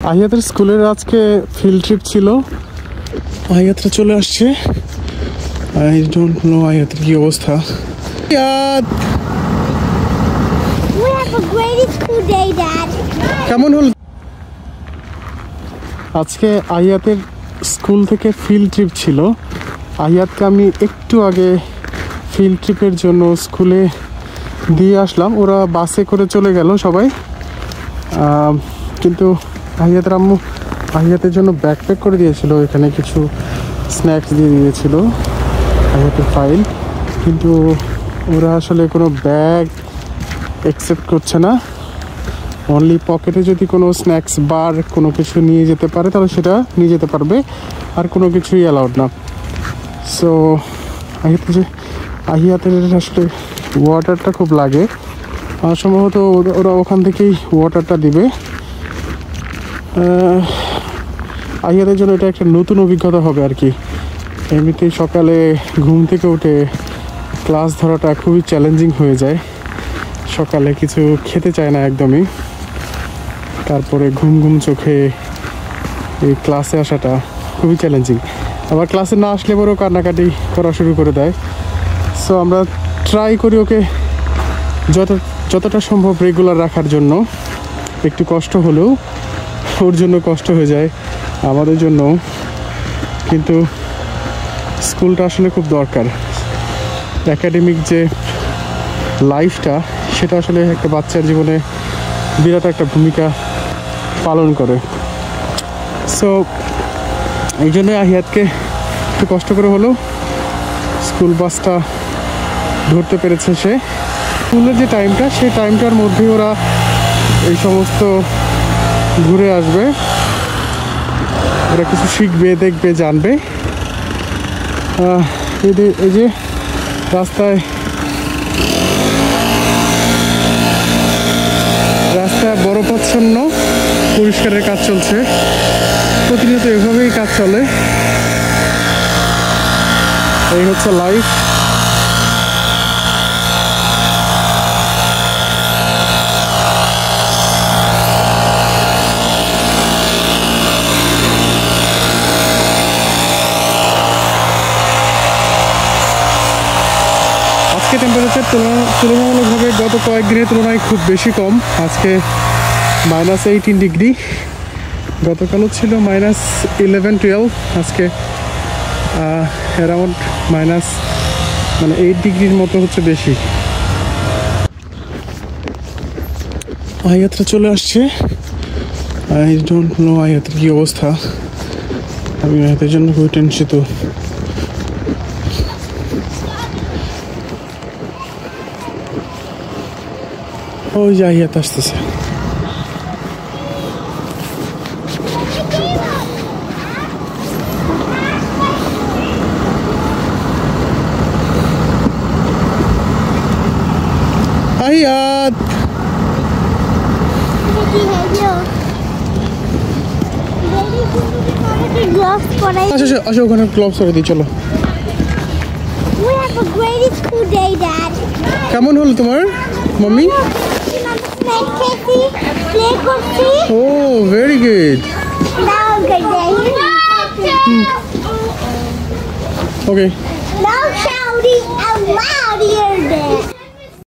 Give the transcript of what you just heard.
আহিয়াতের স্কুলের আজকে field trip ছিল। আহিয়াতরা চলে আসছে। আই ডোন্ট নো আহিয়াতের কি অবস্থা। কেমন হল আজকে? আহিয়াতের স্কুল থেকে ফিল্ড ট্রিপ ছিল। আহিয়াতকে আমি একটু আগে ফিল্ড ট্রিপের জন্য স্কুলে দিয়ে আসলাম। ওরা বাসে করে চলে গেল সবাই, কিন্তু আহিয়াতের আম্মু আহিয়াতের জন্য ব্যাকপ্যাক করে দিয়েছিল। এখানে কিছু স্ন্যাক্স দিয়ে দিয়েছিল, আহিয়াতের ফাইল। কিন্তু ওরা আসলে কোনো ব্যাগ অ্যাকসেপ্ট করছে না। অনলি পকেটে যদি কোনো স্ন্যাক্স বার কোনো কিছু নিয়ে যেতে পারে তাহলে সেটা নিয়ে যেতে পারবে, আর কোনো কিছুই অ্যালাউড না। সো আহিয়াতের আসলে ওয়াটারটা খুব লাগে, সম্ভবত ওরা ওখান থেকেই ওয়াটারটা দিবে। আহিয়াদের জন্য এটা একটা নতুন অভিজ্ঞতা হবে আর কি। এমনিতেই সকালে ঘুম থেকে উঠে ক্লাস ধরাটা খুবই চ্যালেঞ্জিং হয়ে যায়। সকালে কিছু খেতে চায় না একদমই, তারপরে ঘুম ঘুম চোখে এই ক্লাসে আসাটা খুবই চ্যালেঞ্জিং। আবার ক্লাসে না আসলে পরেও কান্নাকাটি করা শুরু করে দেয়। সো আমরা ট্রাই করি ওকে যতটা সম্ভব রেগুলার রাখার জন্য। একটু কষ্ট হলেও ওর জন্য কষ্ট হয়ে যায়, আমাদের জন্য। কিন্তু স্কুলটা আসলে খুব দরকার। একাডেমিক যে লাইফটা সেটা আসলে একটা বাচ্চার জীবনে বিরাট একটা ভূমিকা পালন করে। সো এই জন্যই আহিয়াতকে একটু কষ্ট করে হলেও স্কুল বাসটা ধরতে পেরেছে সে। স্কুলের যে টাইমটা সেই টাইমটার মধ্যেই ওরা এই সমস্ত ঘুরে আসবে, ওরা কিছু শিখবে, দেখবে, জানবে। এই যে রাস্তায় বরফাচ্ছন্ন পরিষ্কারের কাজ চলছে। প্রতিনিয়ত এভাবেই কাজ চলে। এই হচ্ছে লাইফ। আজকে টেম্পারেচার তুলনামূলকভাবে গত কয়েকদিনের তুলনায় খুব বেশি কম। আজকে -18 ডিগ্রি, গতকালও ছিল -11-12, আজকে অ্যারাউন্ড -8 ডিগ্রির মতো হচ্ছে বেশি। আহিয়াতরা চলে আসছে। আই ডোন্ট নো আহিয়াতের কি অবস্থা। আমি আহিয়াতের জন্য খুবই টেনশিত। ওই যে আহিয়াত আসতেছে। আহিয়াত আসো ওখানে গ্লাভস করে দিই। চলো। কেমন হলো তোমার মাম্মি? ও ভেরি গুড। ওকে।